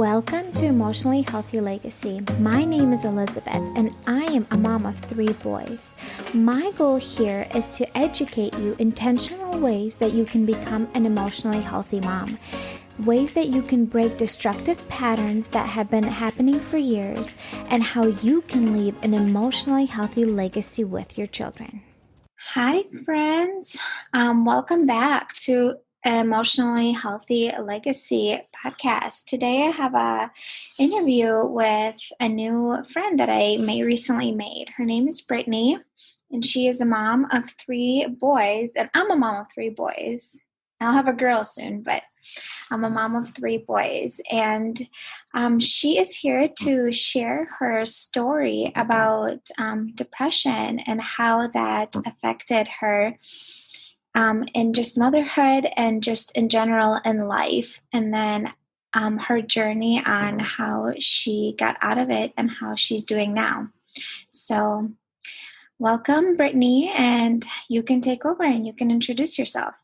Welcome to Emotionally Healthy Legacy. My name is Elizabeth, and I am a mom of 3 boys. My goal here is to educate you intentional ways that you can become an emotionally healthy mom, ways that you can break destructive patterns that have been happening for years, and how you can leave an emotionally healthy legacy with your children. Hi, friends. Welcome back to Emotionally Healthy Legacy podcast. Today I have a interview with a new friend that I recently made. Her name is Brittni, and she is a mom of 3 boys, and I'm a mom of 3 boys. I'll have a girl soon, but I'm a mom of 3 boys, and she is here to share her story about depression and how that affected her in just motherhood and just in general in life, and then her journey on how she got out of it and how she's doing now. So welcome, Brittni, and you can take over and you can introduce yourself.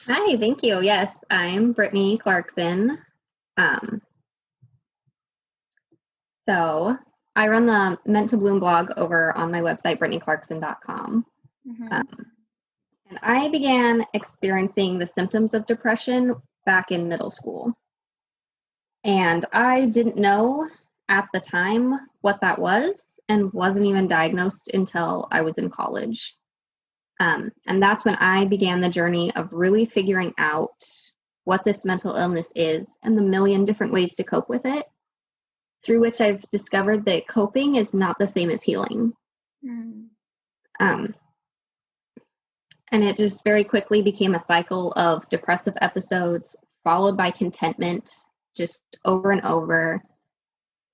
Hi, thank you. Yes, I'm Brittni Clarkson. So I run the Meant to Bloom blog over on my website, brittniclarkson.com. And I began experiencing the symptoms of depression back in middle school. And I didn't know at the time what that was and wasn't even diagnosed until I was in college. And that's when I began the journey of really figuring out what this mental illness is and the million different ways to cope with it, through which I've discovered that coping is not the same as healing. And it just very quickly became a cycle of depressive episodes followed by contentment, just over and over.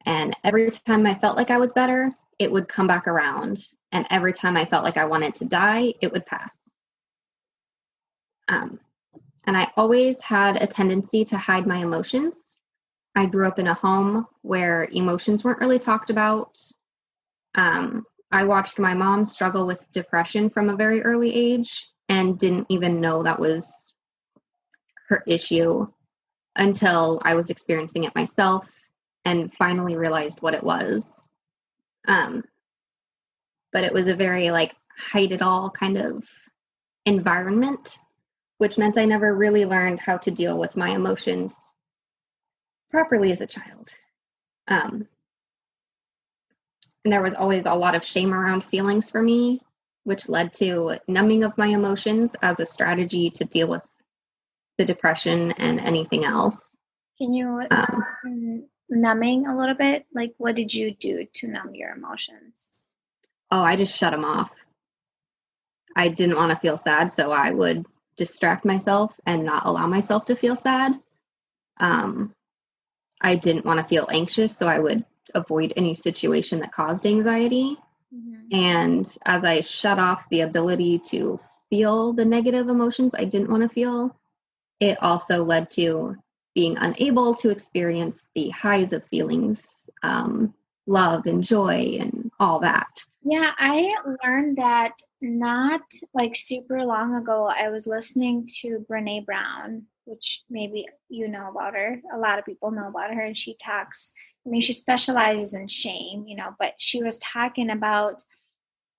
And every time I felt like I was better, it would come back around. And every time I felt like I wanted to die, it would pass. And I always had a tendency to hide my emotions. I grew up in a home where emotions weren't really talked about. I watched my mom struggle with depression from a very early age and didn't even know that was her issue until I was experiencing it myself and finally realized what it was. But it was a very hide it all kind of environment, which meant I never really learned how to deal with my emotions properly as a child. And there was always a lot of shame around feelings for me, which led to numbing of my emotions as a strategy to deal with the depression and anything else. Can you numbing a little bit? Like, what did you do to numb your emotions? Oh, I just shut them off. I didn't want to feel sad, so I would distract myself and not allow myself to feel sad. I didn't want to feel anxious, so I would avoid any situation that caused anxiety. And as I shut off the ability to feel the negative emotions I didn't want to feel, it also led to being unable to experience the highs of feelings, love and joy and all that. Yeah, I learned that not super long ago. I was listening to Brené Brown, which maybe you know about her. A lot of people know about her, and she talks, she specializes in shame, but she was talking about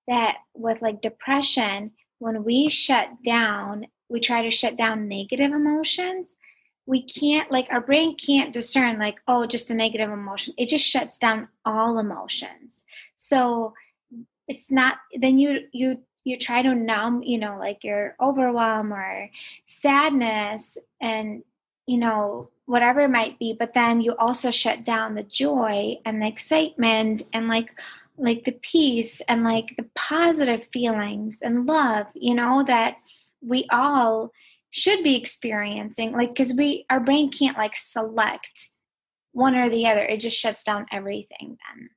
that with depression, when we shut down, we try to shut down negative emotions. We can't, our brain can't discern just a negative emotion. It just shuts down all emotions. So it's not, then you try to numb, your overwhelm or sadness and, whatever it might be, but then you also shut down the joy and the excitement and the peace and the positive feelings and love, that we all should be experiencing, because our brain can't select one or the other. It just shuts down everything then.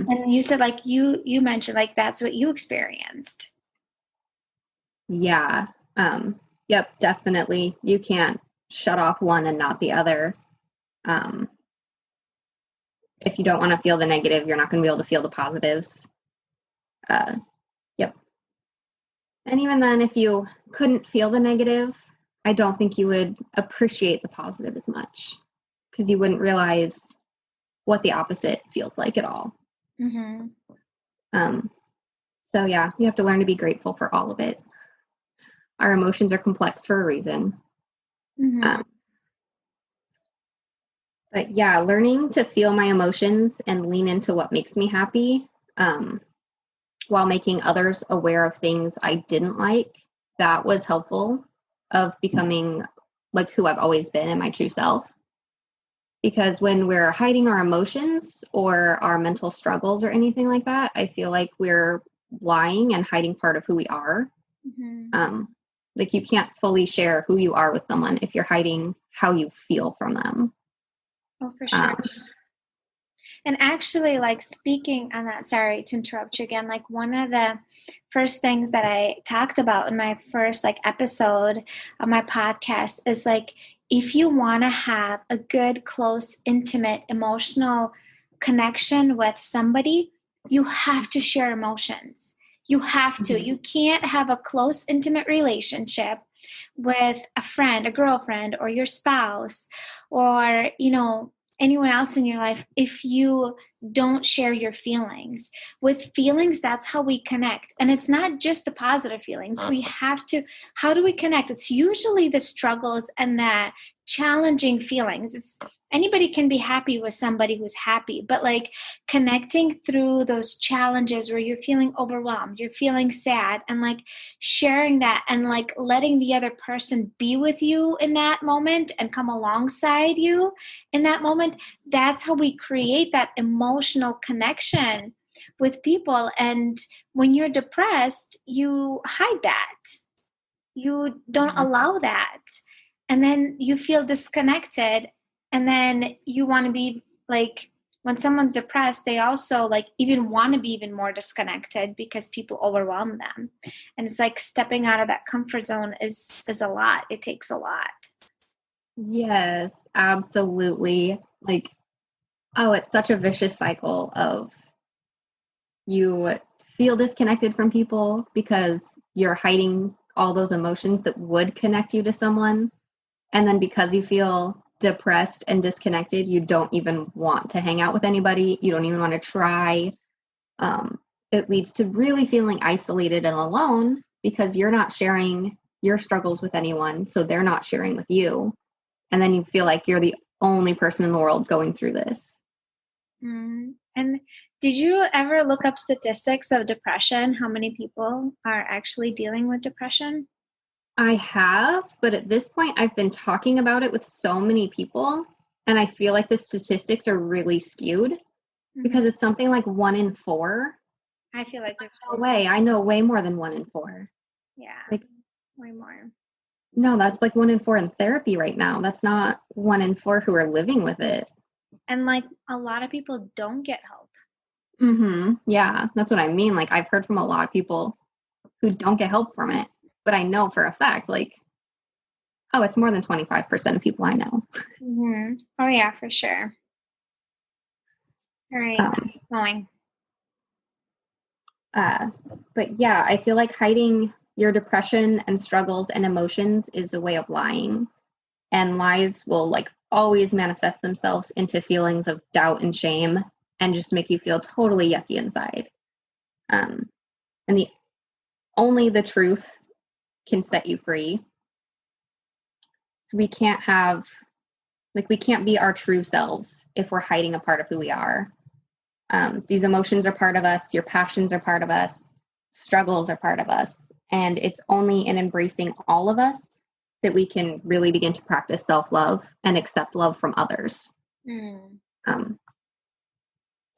And you said you mentioned that's what you experienced. Yeah. Yep, definitely. You can't shut off one and not the other. If you don't want to feel the negative, you're not going to be able to feel the positives. Yep. And even then, if you couldn't feel the negative, I don't think you would appreciate the positive as much because you wouldn't realize what the opposite feels like at all. Mm-hmm. So yeah, you have to learn to be grateful for all of it. Our emotions are complex for a reason. Mm-hmm. But yeah, learning to feel my emotions and lean into what makes me happy, while making others aware of things I didn't like, that was helpful of becoming like who I've always been and my true self. Because when we're hiding our emotions or our mental struggles or anything like that, I feel like we're lying and hiding part of who we are. Mm-hmm. Like you can't fully share who you are with someone if you're hiding how you feel from them. Oh, for sure. And actually, like speaking on that, sorry to interrupt you again, like one of the first things that I talked about in my first like episode of my podcast is like, if you want to have a good, close, intimate, emotional connection with somebody, you have to share emotions. You have to. Mm-hmm. You can't have a close, intimate relationship with a friend, a girlfriend, or your spouse, or, anyone else in your life if you don't share your feelings. With feelings, that's how we connect. And it's not just the positive feelings. We have to, how do we connect? It's usually the struggles and the challenging feelings. Anybody can be happy with somebody who's happy, but like connecting through those challenges where you're feeling overwhelmed, you're feeling sad, and like sharing that and like letting the other person be with you in that moment and come alongside you in that moment, that's how we create that emotional connection with people. And when you're depressed, you hide that. You don't allow that. And then you feel disconnected. And then you want to be like, when someone's depressed, they also like even want to be even more disconnected because people overwhelm them. And it's like stepping out of that comfort zone is a lot. It takes a lot. Yes, absolutely. Like, oh, it's such a vicious cycle of you feel disconnected from people because you're hiding all those emotions that would connect you to someone. And then because you feel depressed and disconnected, you don't even want to hang out with anybody. You don't even want to try. It leads to really feeling isolated and alone because you're not sharing your struggles with anyone. So they're not sharing with you. And then you feel like you're the only person in the world going through this. And did you ever look up statistics of depression? How many people are actually dealing with depression? I have, but at this point, I've been talking about it with so many people, and I feel like the statistics are really skewed because it's something like 1 in 4. I feel like there's No way. I know way more than 1 in 4. Yeah, Like, way more. no, that's like 1 in 4 in therapy right now. That's not 1 in 4 who are living with it. And like a lot of people don't get help. Yeah, that's what I mean. Like, I've heard from a lot of people who don't get help from it, but I know for a fact, like, oh, it's more than 25% of people I know. Oh yeah, for sure. All right, keep going. But yeah, I feel like hiding your depression and struggles and emotions is a way of lying. And lies will like always manifest themselves into feelings of doubt and shame and just make you feel totally yucky inside. And only the truth can set you free. So we can't be our true selves if we're hiding a part of who we are. These emotions are part of us, your passions are part of us, struggles are part of us. And it's only in embracing all of us that we can really begin to practice self-love and accept love from others.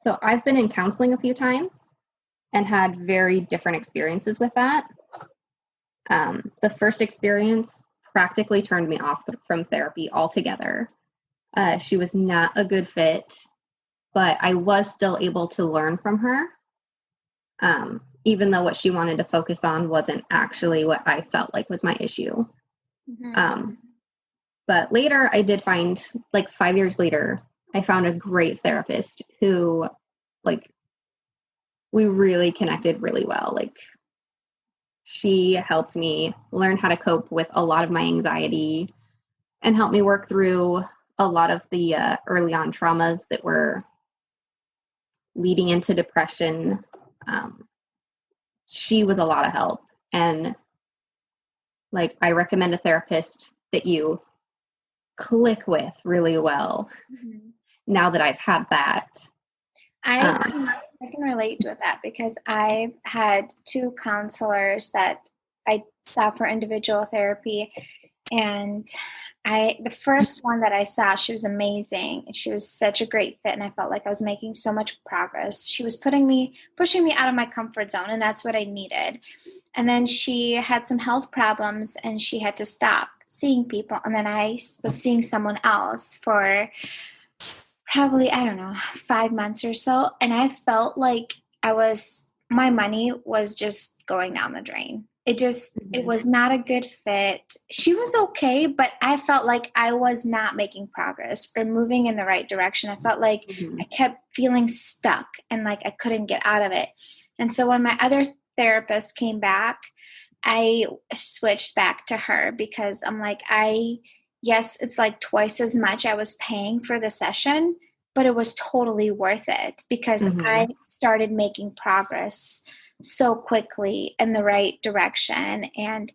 So I've been in counseling a few times and had very different experiences with that. The first experience practically turned me off from therapy altogether. She was not a good fit, but I was still able to learn from her, even though what she wanted to focus on wasn't actually what I felt like was my issue. But later I did find, like 5 years later, I found a great therapist who, like, we really connected really well. Like, She helped me learn how to cope with a lot of my anxiety and helped me work through a lot of the early on traumas that were leading into depression. She was a lot of help. And like, I recommend a therapist that you click with really well. Mm-hmm. Now that I've had that. I can relate with that because I've had 2 counselors that I saw for individual therapy, and the first one that I saw, she was amazing. She was such a great fit, and I felt like I was making so much progress. She was pushing me out of my comfort zone, and that's what I needed. And then she had some health problems, and she had to stop seeing people. And then I was seeing someone else for probably, I don't know, 5 months or so. And I felt like my money was just going down the drain. It was not a good fit. She was okay, but I felt like I was not making progress or moving in the right direction. I felt like I kept feeling stuck and like I couldn't get out of it. And so when my other therapist came back, I switched back to her because I'm like, yes, it's like twice as much I was paying for the session, but it was totally worth it because I started making progress so quickly in the right direction. And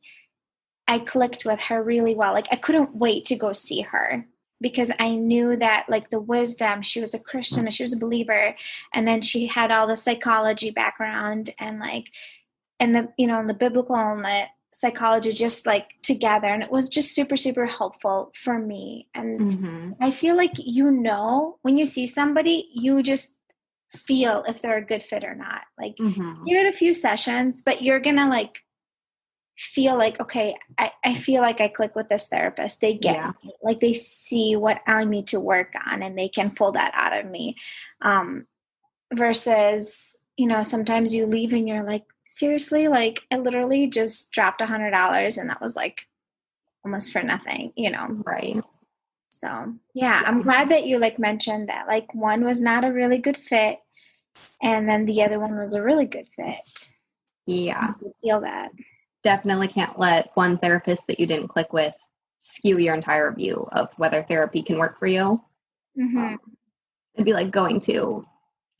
I clicked with her really well. Like, I couldn't wait to go see her because I knew that, like, the wisdom, she was a Christian and she was a believer. And then she had all the psychology background and like, and the biblical and the psychology just like together. And it was just super, super helpful for me. And I feel like, when you see somebody, you just feel if they're a good fit or not. Like, give it a few sessions, but you're going to like feel like, okay, I feel like I click with this therapist. They get me. Like, they see what I need to work on and they can pull that out of me. Versus, sometimes you leave and you're like, seriously, like I literally just dropped $100 and that was like almost for nothing, Right. So yeah, I'm glad that you like mentioned that, like, one was not a really good fit and then the other one was a really good fit. Yeah. I feel that. Definitely can't let one therapist that you didn't click with skew your entire view of whether therapy can work for you. It'd be like going to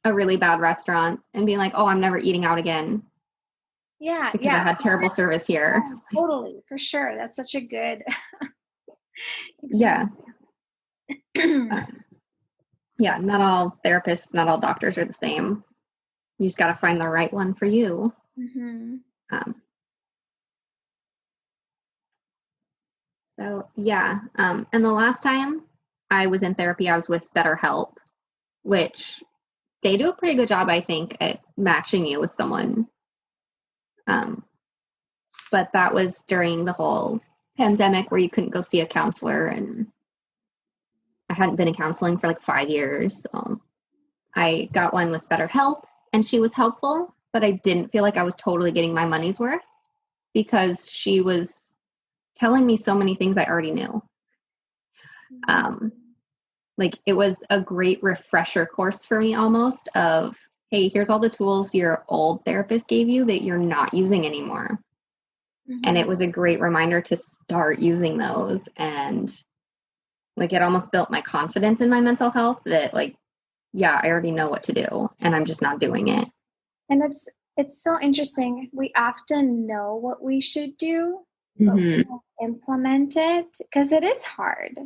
a really bad restaurant and being like, oh, I'm never eating out again. Yeah. Because I had terrible service here. Yeah, totally. For sure. That's such a good Yeah. Yeah. Not all therapists, not all doctors are the same. You just got to find the right one for you. So yeah. And the last time I was in therapy, I was with BetterHelp, which they do a pretty good job, I think, at matching you with someone. But that was during the whole pandemic where you couldn't go see a counselor, and I hadn't been in counseling for like 5 years. So I got one with BetterHelp, and she was helpful, but I didn't feel like I was totally getting my money's worth because she was telling me so many things I already knew. Like, it was a great refresher course for me almost of, hey, here's all the tools your old therapist gave you that you're not using anymore. And it was a great reminder to start using those. And like, it almost built my confidence in my mental health that, like, yeah, I already know what to do and I'm just not doing it. And it's so interesting. We often know what we should do, but we don't implement it because it is hard.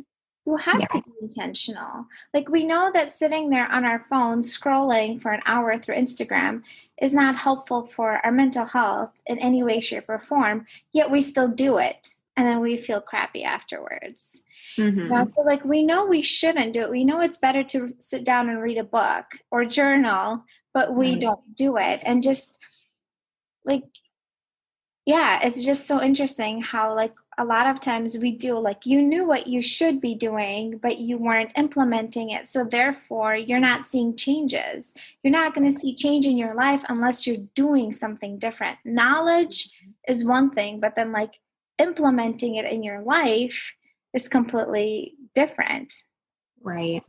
You have to be intentional. Like, we know that sitting there on our phones scrolling for an hour through Instagram is not helpful for our mental health in any way, shape, or form, yet we still do it. And then we feel crappy afterwards. So like, we know we shouldn't do it. We know it's better to sit down and read a book or journal, but we don't do it. And just like, yeah, it's just so interesting how, like, a lot of times we do, like, you knew what you should be doing, but you weren't implementing it. So therefore, you're not seeing changes. You're not going to see change in your life unless you're doing something different. Knowledge is one thing, but then like implementing it in your life is completely different. Right.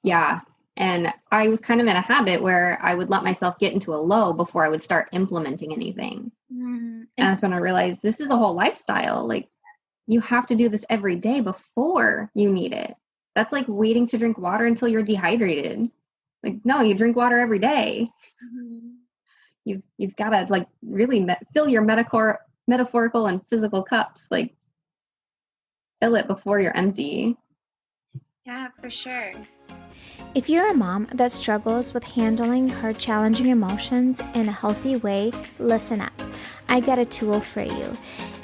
Yeah. And I was kind of in a habit where I would let myself get into a low before I would start implementing anything. And that's when I realized this is a whole lifestyle. Like, you have to do this every day before you need it. That's like waiting to drink water until you're dehydrated. Like, no, you drink water every day. You've got to like really fill your metaphorical and physical cups. Like, fill it before you're empty. Yeah, for sure. If you're a mom that struggles with handling her challenging emotions in a healthy way, listen up. I got a tool for you.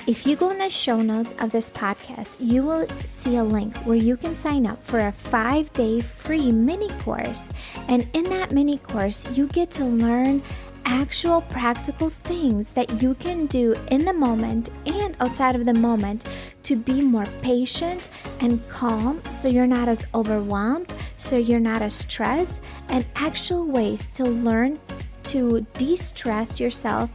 If you go in the show notes of this podcast, you will see a link where you can sign up for a 5-day free mini course. And in that mini course, you get to learn actual practical things that you can do in the moment and outside of the moment to be more patient and calm, so you're not as overwhelmed, so you're not as stressed, and actual ways to learn to de-stress yourself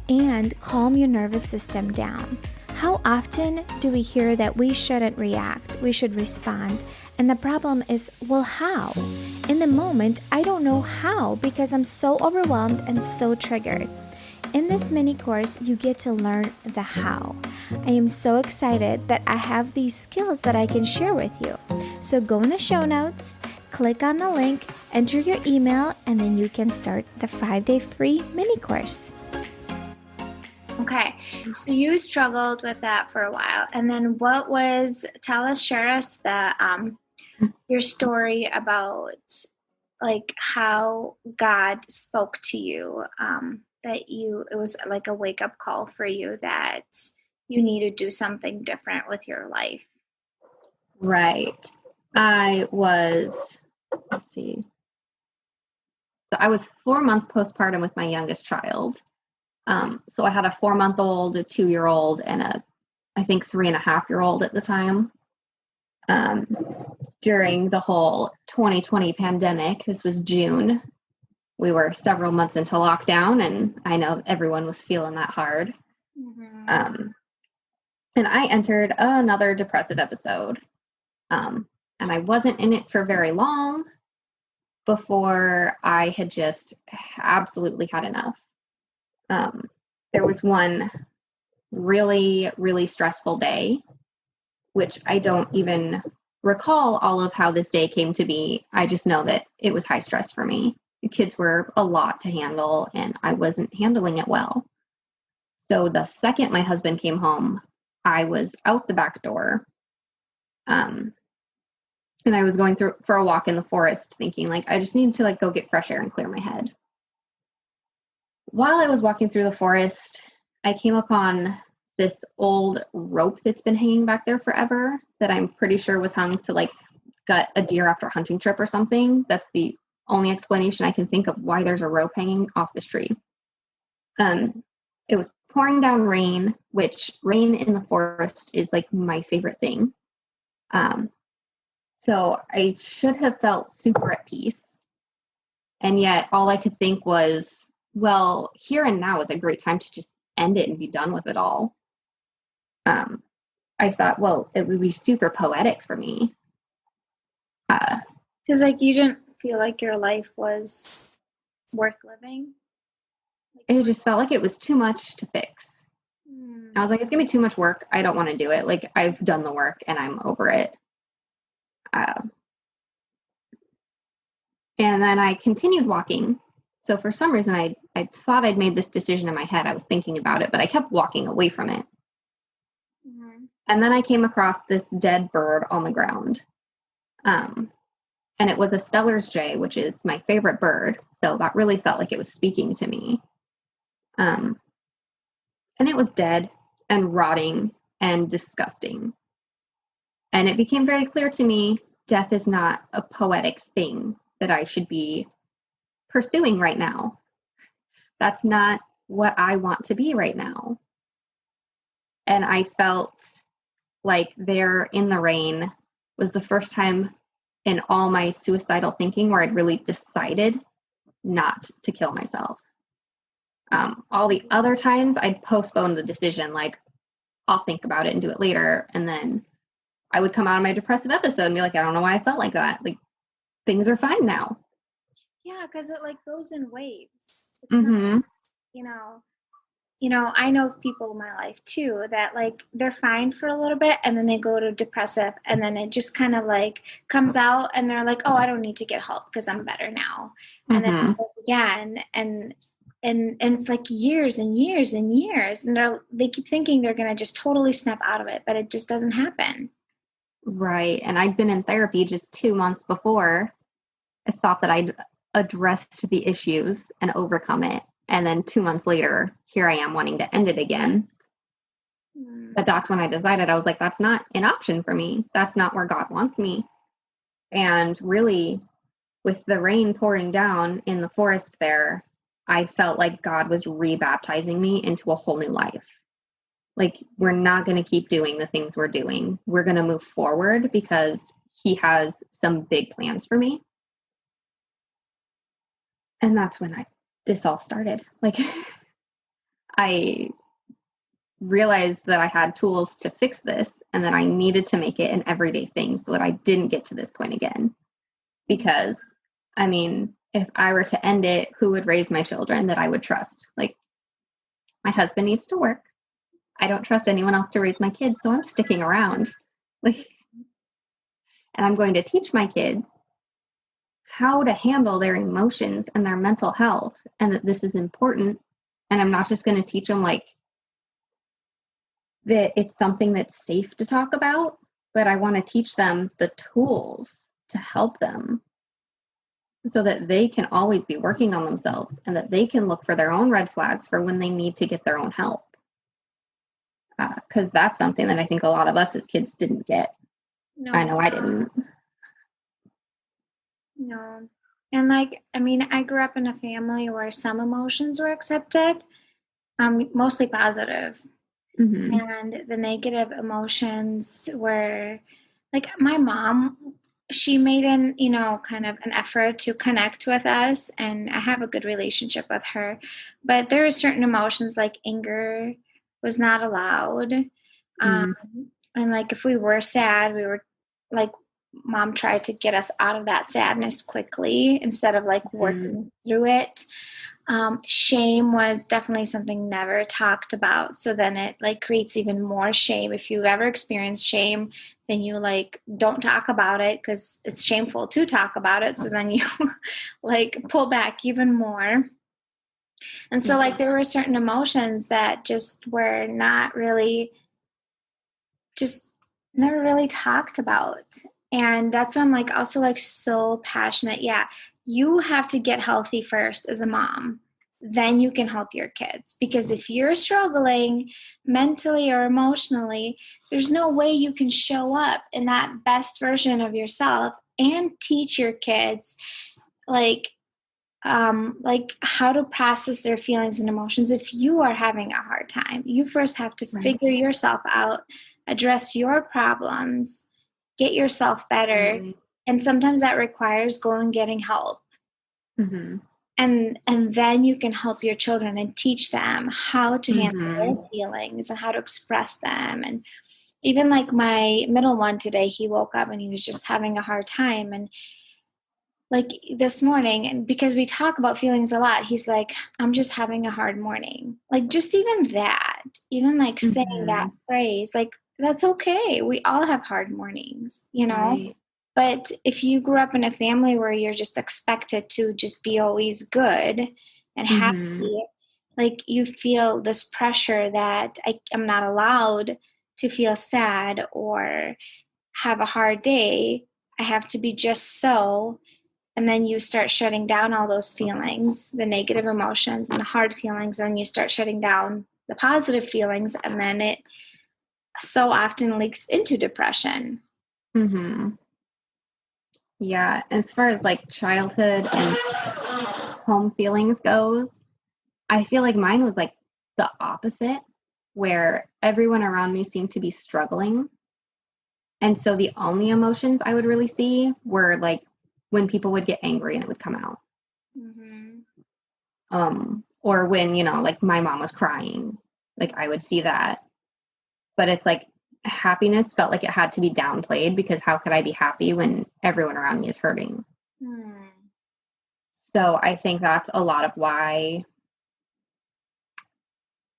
and calm your nervous system down. How often do we hear that we shouldn't react, we should respond? And the problem is, well, how? In the moment, I don't know how because I'm so overwhelmed and so triggered. In this mini course, you get to learn the how. I am so excited that I have these skills that I can share with you. So go in the show notes, click on the link, enter your email, and then you can start the 5-day free mini course. Okay, so you struggled with that for a while, and then share us your story about like how God spoke to you, it was like a wake-up call for you that you need to do something different with your life. Right. I was 4 months postpartum with my youngest child. So I had a 4-month-old, a 2-year-old, and I think 3.5-year-old at the time. During the whole 2020 pandemic, this was June, we were several months into lockdown, and I know everyone was feeling that hard. And I entered another depressive episode. And I wasn't in it for very long before I had just absolutely had enough. There was one really, really stressful day, which I don't even recall all of how this day came to be. I just know that it was high stress for me. The kids were a lot to handle, and I wasn't handling it well. So the second my husband came home, I was out the back door. And I was going through for a walk in the forest thinking like, I just need to like go get fresh air and clear my head. While I was walking through the forest, I came upon this old rope that's been hanging back there forever that I'm pretty sure was hung to like gut a deer after a hunting trip or something. That's the only explanation I can think of why there's a rope hanging off this tree. It was pouring down rain, which rain in the forest is like my favorite thing. So I should have felt super at peace. And yet all I could think was, well, here and now is a great time to just end it and be done with it all. I thought, well, it would be super poetic for me. Because like you didn't feel like your life was worth living? It just felt like it was too much to fix. I was like, it's going to be too much work. I don't want to do it. Like, I've done the work and I'm over it. And then I continued walking. So for some reason, I thought I'd made this decision in my head. I was thinking about it, but I kept walking away from it. And then I came across this dead bird on the ground. And it was a Steller's jay, which is my favorite bird. So that really felt like it was speaking to me. And it was dead and rotting and disgusting. And it became very clear to me, death is not a poetic thing that I should be pursuing right now. That's not what I want to be right now. And I felt like there in the rain was the first time in all my suicidal thinking where I'd really decided not to kill myself. All the other times I'd postpone the decision, like I'll think about it and do it later. And then I would come out of my depressive episode and be like, I don't know why I felt like that. Like, things are fine now. Yeah, because it like goes in waves. It's Mm-hmm. not, I know people in my life too that like they're fine for a little bit and then they go to depressive and then it just kind of like comes out and they're like, oh, I don't need to get help because I'm better now. And then it goes again and it's like years and years and years and they keep thinking they're going to just totally snap out of it, but it just doesn't happen. Right. And I'd been in therapy just 2 months before. I thought that I'd addressed the issues and overcome it. And then 2 months later, here I am wanting to end it again. But that's when I decided, I was like, that's not an option for me. That's not where God wants me. And really, with the rain pouring down in the forest there, I felt like God was rebaptizing me into a whole new life. Like, we're not going to keep doing the things we're doing. We're going to move forward because he has some big plans for me. And that's when this all started. Like, I realized that I had tools to fix this and that I needed to make it an everyday thing so that I didn't get to this point again. Because, I mean, if I were to end it, who would raise my children that I would trust? Like, my husband needs to work. I don't trust anyone else to raise my kids, so I'm sticking around. Like, and I'm going to teach my kids how to handle their emotions and their mental health, and that this is important. And I'm not just going to teach them like that it's something that's safe to talk about, but I want to teach them the tools to help them so that they can always be working on themselves and that they can look for their own red flags for when they need to get their own help. Because that's something that I think a lot of us as kids didn't get. No. I know I didn't. No. And like, I mean, I grew up in a family where some emotions were accepted, mostly positive. Mm-hmm. And the negative emotions were like my mom, she made kind of an effort to connect with us, and I have a good relationship with her. But there are certain emotions like anger was not allowed. And like if we were sad, we were like, mom tried to get us out of that sadness quickly instead of like working through it. Shame was definitely something never talked about. So then it like creates even more shame. If you ever experience shame, then you like don't talk about it because it's shameful to talk about it. So then you like pull back even more. And so like there were certain emotions that just were not really, just never really talked about. And that's why I'm like also like so passionate. Yeah, you have to get healthy first as a mom. Then you can help your kids. Because if you're struggling mentally or emotionally, there's no way you can show up in that best version of yourself and teach your kids like how to process their feelings and emotions. If you are having a hard time, you first have to figure yourself out, address your problems, get yourself better. Mm-hmm. And sometimes that requires going and getting help. Mm-hmm. And then you can help your children and teach them how to handle their feelings and how to express them. And even like my middle one today, he woke up and he was just having a hard time. And like this morning, and because we talk about feelings a lot, he's like, I'm just having a hard morning. Like just even that, even like saying that phrase, like that's okay. We all have hard mornings, Right. But if you grew up in a family where you're just expected to just be always good and happy, like you feel this pressure that I'm not allowed to feel sad or have a hard day. I have to be just so. And then you start shutting down all those feelings, the negative emotions and the hard feelings, and you start shutting down the positive feelings, and then it so often leaks into depression. Yeah, as far as like childhood and home feelings goes, I feel like mine was like the opposite, where everyone around me seemed to be struggling. And so the only emotions I would really see were like when people would get angry and it would come out. Or when, like my mom was crying, like I would see that. But it's like happiness felt like it had to be downplayed because how could I be happy when everyone around me is hurting? So I think that's a lot of why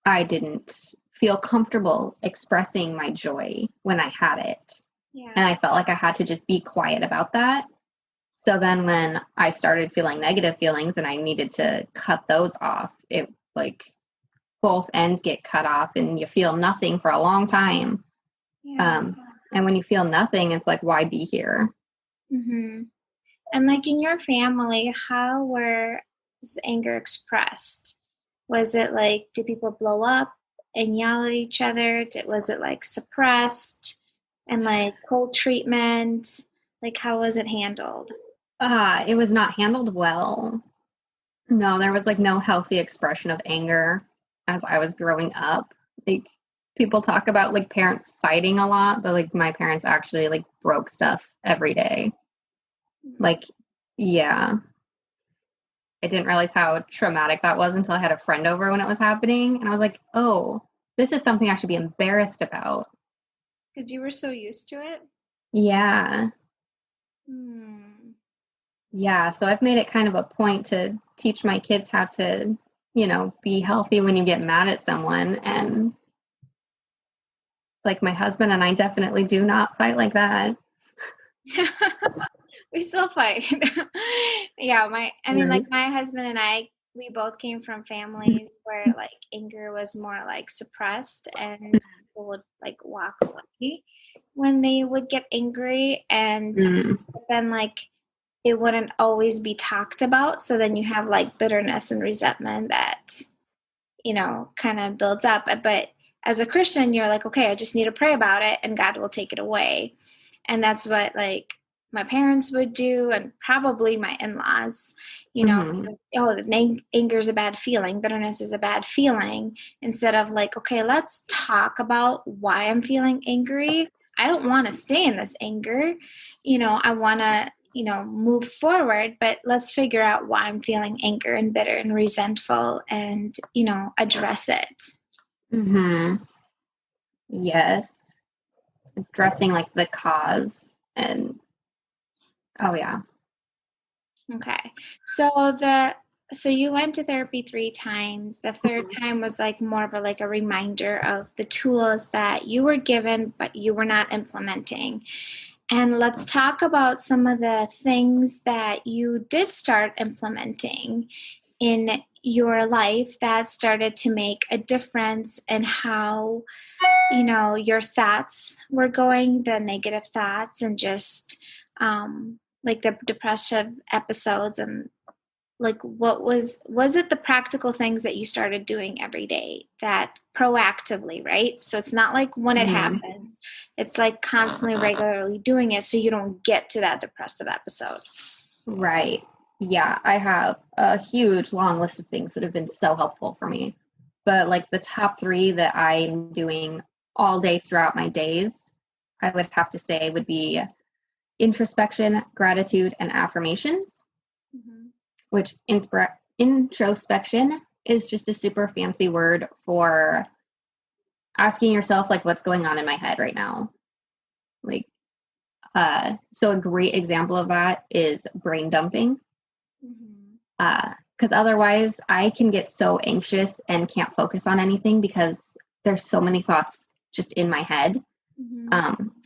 I didn't feel comfortable expressing my joy when I had it. Yeah. And I felt like I had to just be quiet about that. So then when I started feeling negative feelings and I needed to cut those off, it like both ends get cut off and you feel nothing for a long time. Yeah. And when you feel nothing, it's like, why be here? Mm-hmm. And like in your family, how was anger expressed? Was it like, did people blow up and yell at each other? Was it like suppressed and like cold treatment? Like, how was it handled? It was not handled well. No, there was like no healthy expression of anger as I was growing up. Like people talk about like parents fighting a lot, but like my parents actually like broke stuff every day. Like, yeah. I didn't realize how traumatic that was until I had a friend over when it was happening. And I was like, oh, this is something I should be embarrassed about. Because you were so used to it? Yeah. Yeah. So I've made it kind of a point to teach my kids how to, be healthy when you get mad at someone. And like my husband and I definitely do not fight like that. We still fight. Yeah, like my husband and I, we both came from families where like anger was more like suppressed and people would like walk away when they would get angry, and then like it wouldn't always be talked about. So then you have like bitterness and resentment that, kind of builds up. But as a Christian, you're like, okay, I just need to pray about it and God will take it away. And that's what like my parents would do, and probably my in-laws, the anger is a bad feeling, bitterness is a bad feeling, instead of like, okay, let's talk about why I'm feeling angry. I don't want to stay in this anger. I want to, move forward, but let's figure out why I'm feeling anger and bitter and resentful and, address it. Mm-hmm. Yes. Addressing like the cause and oh yeah. Okay. So you went to therapy 3 times. The third time was like more of a reminder of the tools that you were given but you were not implementing. And let's talk about some of the things that you did start implementing in your life that started to make a difference in how, your thoughts were going, the negative thoughts, and just like the depressive episodes. And like, what was it the practical things that you started doing every day that proactively, right? So it's not like when it happens, it's like constantly regularly doing it so you don't get to that depressive episode. Right. Yeah, I have a huge long list of things that have been so helpful for me. But like the top 3 that I'm doing all day throughout my days, I would have to say would be introspection, gratitude, and affirmations, which introspection is just a super fancy word for asking yourself like what's going on in my head right now. Like, so a great example of that is brain dumping. Because otherwise I can get so anxious and can't focus on anything because there's so many thoughts just in my head.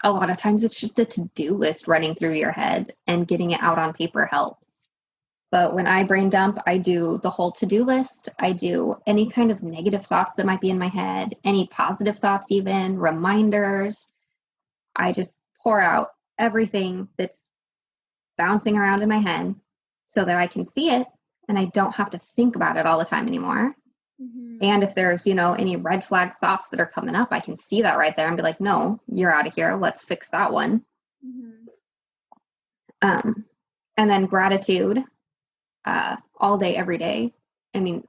A lot of times it's just a to-do list running through your head, and getting it out on paper helps. But when I brain dump, I do the whole to-do list. I do any kind of negative thoughts that might be in my head, any positive thoughts, even reminders. I just pour out everything that's bouncing around in my head so that I can see it and I don't have to think about it all the time anymore. And if there's, any red flag thoughts that are coming up, I can see that right there and be like, no, you're out of here. Let's fix that one. And then gratitude, all day, every day. I mean,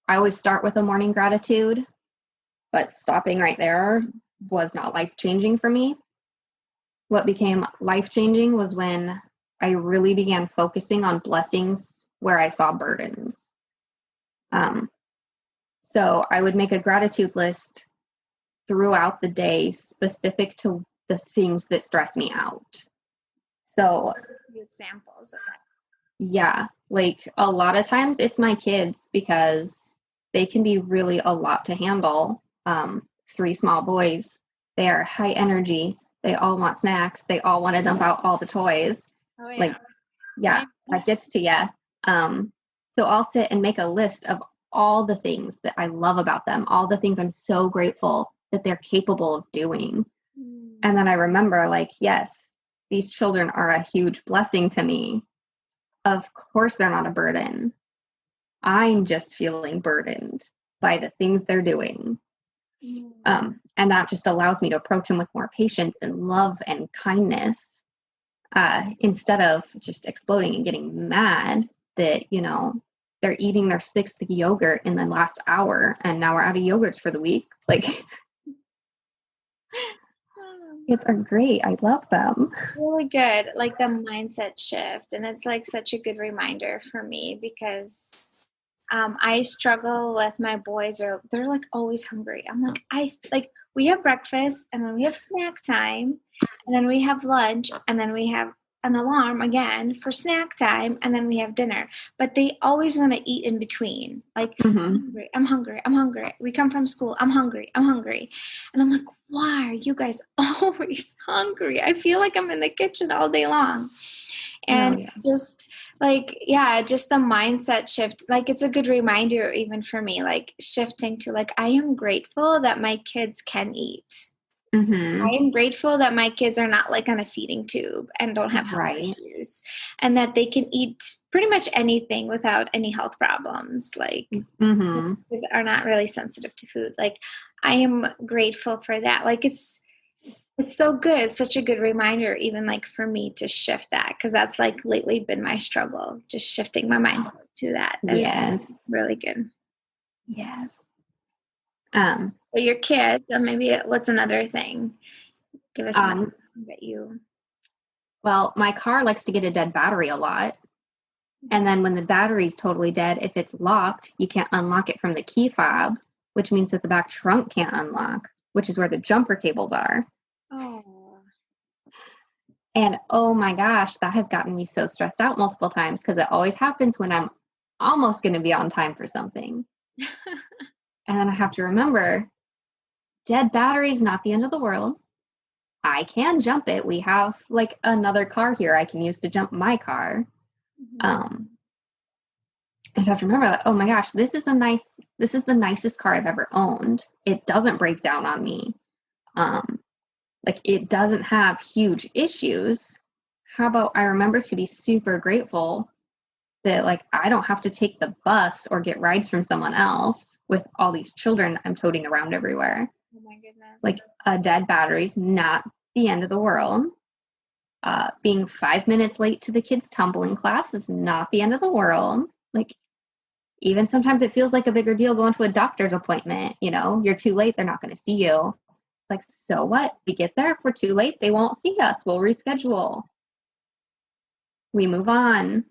I always start with a morning gratitude, but stopping right there was not life-changing for me. What became life-changing was when I really began focusing on blessings where I saw burdens. So I would make a gratitude list throughout the day specific to the things that stress me out. So examples of that. Yeah, like a lot of times it's my kids because they can be really a lot to handle. 3 small boys, they are high energy. They all want snacks. They all want to dump out all the toys. Oh, yeah. Like, yeah, that gets to you. So I'll sit and make a list of all the things that I love about them, all the things I'm so grateful that they're capable of doing. And then I remember, like, yes, these children are a huge blessing to me. Of course, they're not a burden. I'm just feeling burdened by the things they're doing. And that just allows me to approach them with more patience and love and kindness, instead of just exploding and getting mad that, you know, they're eating their 6th yogurt in the last hour and now we're out of yogurts for the week. Like, kids are great. I love them. Really good. Like the mindset shift. And it's like such a good reminder for me because I struggle with my boys, or they're like always hungry. I'm like, we have breakfast and then we have snack time and then we have lunch and then we have an alarm again for snack time and then we have dinner. But they always want to eat in between. Like, I'm hungry. We come from school. I'm hungry. And I'm like, why are you guys always hungry? I feel like I'm in the kitchen all day long. And just like, just the mindset shift. Like, it's a good reminder even for me, like shifting to like, I am grateful that my kids can eat. I am grateful that my kids are not like on a feeding tube and don't have health issues, and that they can eat pretty much anything without any health problems. Like, kids are not really sensitive to food. Like, I am grateful for that. Like, it's so good. It's such a good reminder, even like for me to shift that, because that's like lately been my struggle, just shifting my mindset to that. Yes. Really good. Yes. So your kids, maybe what's another thing? Give us something that you. Well, my car likes to get a dead battery a lot. And then when the battery's totally dead, if it's locked, you can't unlock it from the key fob, which means that the back trunk can't unlock, which is where the jumper cables are. Oh. And oh my gosh, that has gotten me so stressed out multiple times, because it always happens when I'm almost going to be on time for something. And then I have to remember, dead battery is not the end of the world. I can jump it. We have like another car here I can use to jump my car. I just have to remember that, oh my gosh, this is the nicest car I've ever owned. It doesn't break down on me. Like, it doesn't have huge issues. How about I remember to be super grateful that, like, I don't have to take the bus or get rides from someone else with all these children I'm toting around everywhere. Oh my goodness. Like, a dead battery's not the end of the world. Being 5 minutes late to the kids' tumbling class is not the end of the world. Like, even sometimes it feels like a bigger deal going to a doctor's appointment. You know, you're too late, they're not going to see you. Like, so what? We get there, if we're too late, they won't see us. We'll reschedule. We move on.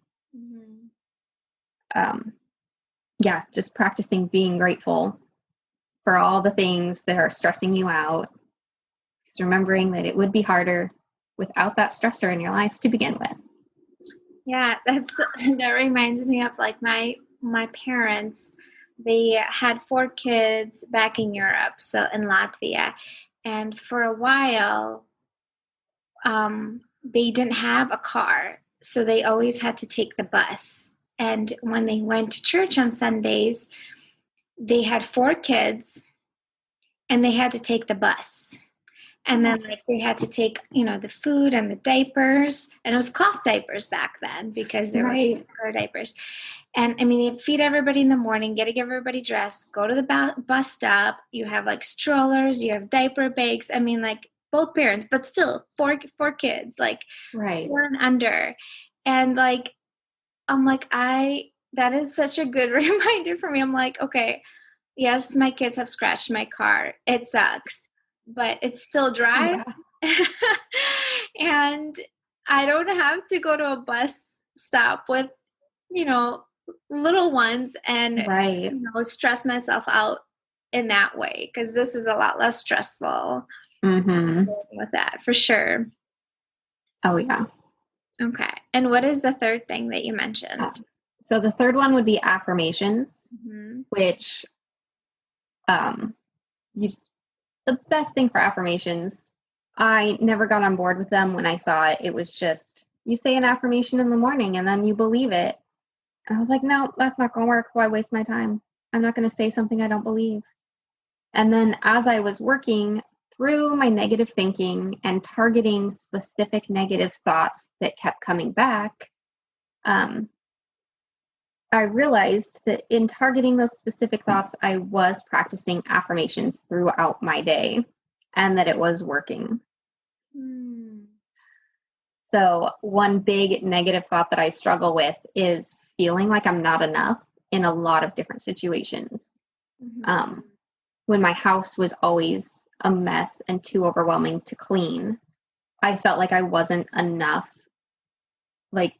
Just practicing being grateful for all the things that are stressing you out. Just remembering that it would be harder without that stressor in your life to begin with. Yeah, that reminds me of like my parents. They had 4 kids back in Europe, so in Latvia. And for a while, they didn't have a car, so they always had to take the bus. And when they went to church on Sundays, they had 4 kids, and they had to take the bus. And then like they had to take, the food and the diapers, and it was cloth diapers back then because there were diapers. And I mean, you feed everybody in the morning, get everybody dressed, go to the bus stop. You have like strollers, you have diaper bags. I mean, like both parents, but still 4 kids, like 4 and under. And like, I'm like, that is such a good reminder for me. I'm like, okay, yes, my kids have scratched my car. It sucks, but it's still dry. Yeah. And I don't have to go to a bus stop with, little ones and stress myself out in that way, because this is a lot less stressful with that, for sure. Oh, yeah. Okay. And what is the third thing that you mentioned? So the third one would be affirmations. which you, the best thing for affirmations, I never got on board with them when I thought it was just, you say an affirmation in the morning and then you believe it. And I was like, no, that's not going to work. Why waste my time? I'm not going to say something I don't believe. And then as I was working through my negative thinking and targeting specific negative thoughts that kept coming back, I realized that in targeting those specific thoughts, I was practicing affirmations throughout my day and that it was working. So one big negative thought that I struggle with is feeling like I'm not enough in a lot of different situations. When my house was always a mess and too overwhelming to clean, I felt like I wasn't enough, like,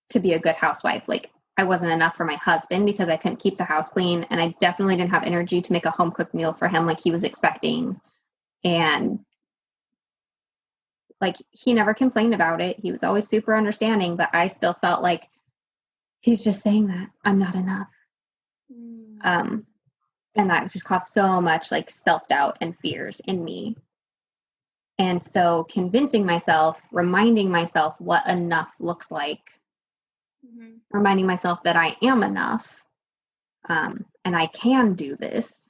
to be a good housewife. Like, I wasn't enough for my husband because I couldn't keep the house clean, and I definitely didn't have energy to make a home cooked meal for him like he was expecting. And like, he never complained about it. He was always super understanding, but I still felt like he's just saying that I'm not enough. And that just caused so much like self-doubt and fears in me. And so convincing myself, reminding myself what enough looks like, reminding myself that I am enough, and I can do this.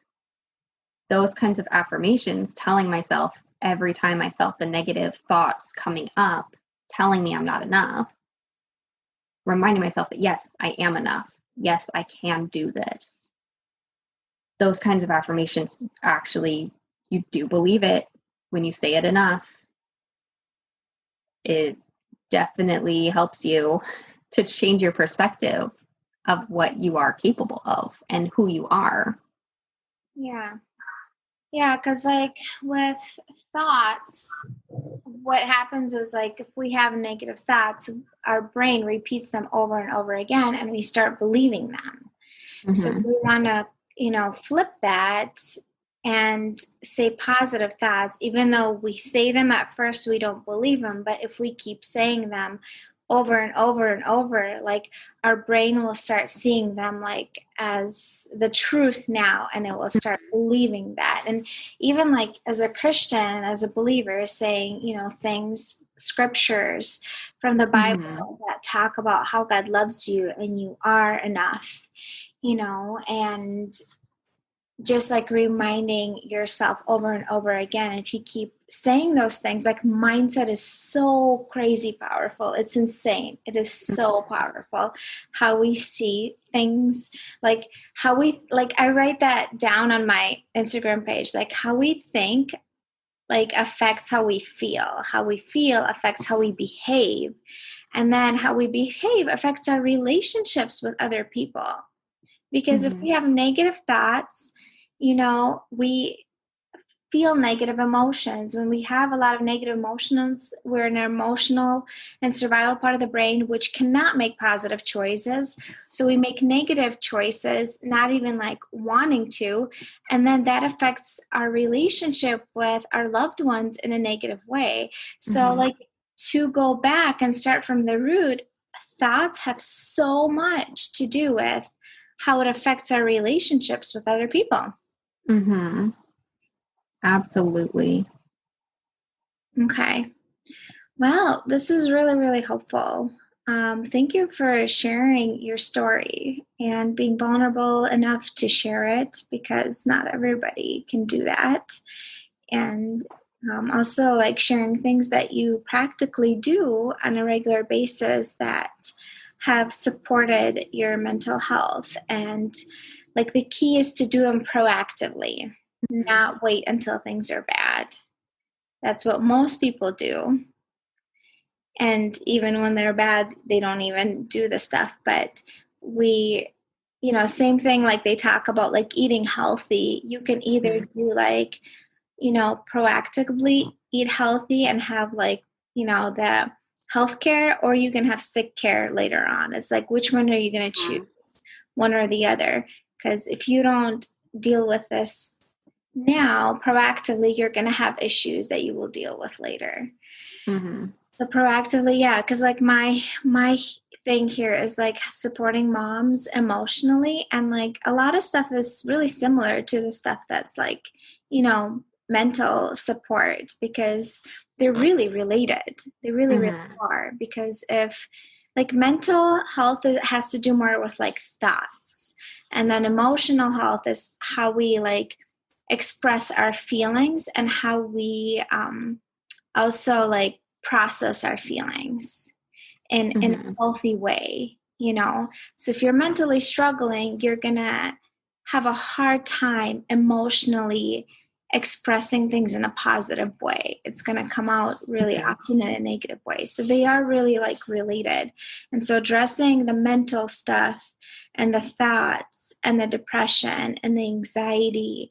Those kinds of affirmations, telling myself every time I felt the negative thoughts coming up, telling me I'm not enough, reminding myself that yes, I am enough. Yes, I can do this. Those kinds of affirmations, actually, you do believe it when you say it enough. It definitely helps you to change your perspective of what you are capable of and who you are. Yeah. Yeah, because like with thoughts, what happens is like if we have negative thoughts, our brain repeats them over and over again and we start believing them. So we want to, flip that and say positive thoughts, even though we say them at first, we don't believe them. But if we keep saying them over and over and over, like our brain will start seeing them like as the truth now, and it will start believing that. And even like as a Christian, as a believer, saying, things, scriptures from the Bible that talk about how God loves you and you are enough, and just like reminding yourself over and over again. And if you keep saying those things, like mindset is so crazy powerful. It's insane. It is so powerful how we see things, like how I write that down on my Instagram page, like how we think like affects how we feel. How we feel affects how we behave. And then how we behave affects our relationships with other people. Because if we have negative thoughts, we feel negative emotions. When we have a lot of negative emotions, we're in an emotional and survival part of the brain, which cannot make positive choices. So we make negative choices, not even like wanting to. And then that affects our relationship with our loved ones in a negative way. So like to go back and start from the root, thoughts have so much to do with how it affects our relationships with other people. Absolutely. Okay. Well, this was really, really helpful. Thank you for sharing your story and being vulnerable enough to share it, because not everybody can do that. And also like sharing things that you practically do on a regular basis that have supported your mental health. And like the key is to do them proactively, not wait until things are bad. That's what most people do. And even when they're bad, they don't even do the stuff. But we, same thing, like they talk about like eating healthy. You can either do like, proactively eat healthy and have like, the healthcare, or you can have sick care later on. It's like, which one are you going to choose? One or the other. Because if you don't deal with this now proactively, you're going to have issues that you will deal with later. So proactively, yeah, because like my thing here is like supporting moms emotionally. And like a lot of stuff is really similar to the stuff that's like, mental support, because they're really related. They really, really are. Because if like mental health has to do more with like thoughts, and then emotional health is how we like express our feelings and how we also like process our feelings in a healthy way, So if you're mentally struggling, you're gonna have a hard time emotionally expressing things in a positive way. It's gonna come out really often in a negative way. So they are really like related. And so addressing the mental stuff and the thoughts and the depression and the anxiety,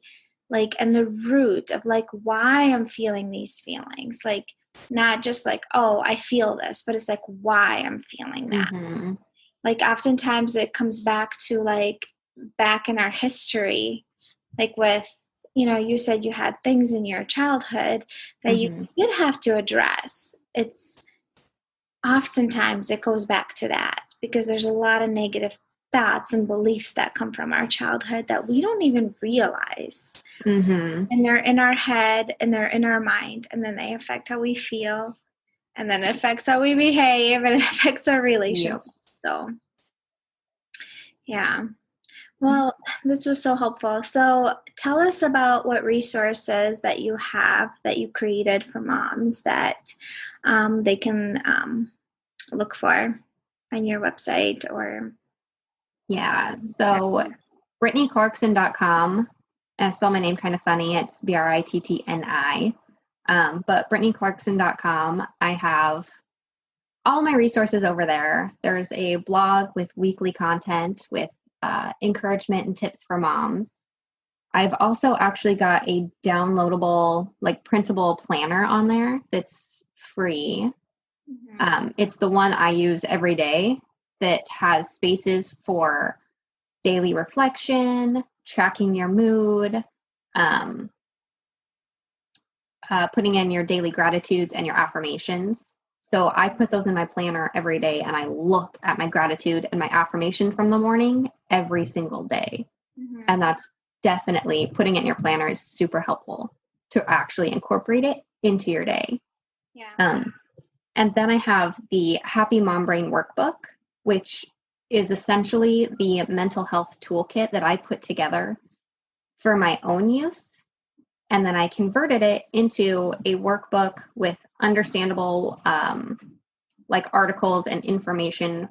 like, and the root of like why I'm feeling these feelings, like not just like, oh, I feel this, but it's like why I'm feeling that. Like oftentimes it comes back to like back in our history, like with, you said you had things in your childhood that you did have to address. It's oftentimes it goes back to that because there's a lot of negative thoughts and beliefs that come from our childhood that we don't even realize. And they're in our head and they're in our mind, and then they affect how we feel, and then it affects how we behave, and it affects our relationships. So yeah. Well, this was so helpful. So tell us about what resources that you have that you created for moms that they can look for on your website or. Yeah. So BrittniClarkson.com. I spell my name kind of funny. It's Brittni. But BrittniClarkson.com, I have all my resources over there. There's a blog with weekly content with encouragement and tips for moms. I've also actually got a downloadable, like printable planner on there that's free. It's the one I use every day that has spaces for daily reflection, tracking your mood, putting in your daily gratitudes and your affirmations. So I put those in my planner every day, and I look at my gratitude and my affirmation from the morning every single day. And that's definitely, putting it in your planner is super helpful to actually incorporate it into your day. Yeah. And then I have the Happy Mom Brain Workbook, which is essentially the mental health toolkit that I put together for my own use. And then I converted it into a workbook with understandable like articles and information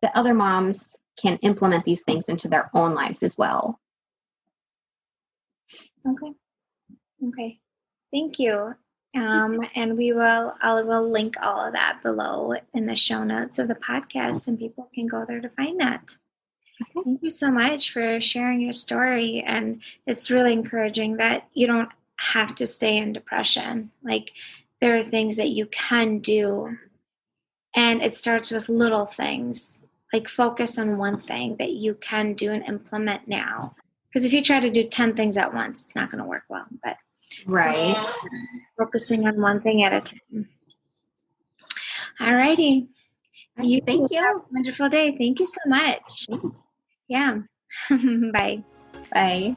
that other moms can implement these things into their own lives as well. Okay. Thank you. And I will link all of that below in the show notes of the podcast, and people can go there to find that. Thank you so much for sharing your story. And it's really encouraging that you don't have to stay in depression. Like there are things that you can do. And it starts with little things, like focus on one thing that you can do and implement now. Because if you try to do 10 things at once, it's not going to work well. But focusing on one thing at a time. All righty. Thank you. Have a wonderful day. Thank you so much. Yeah. Bye. Bye.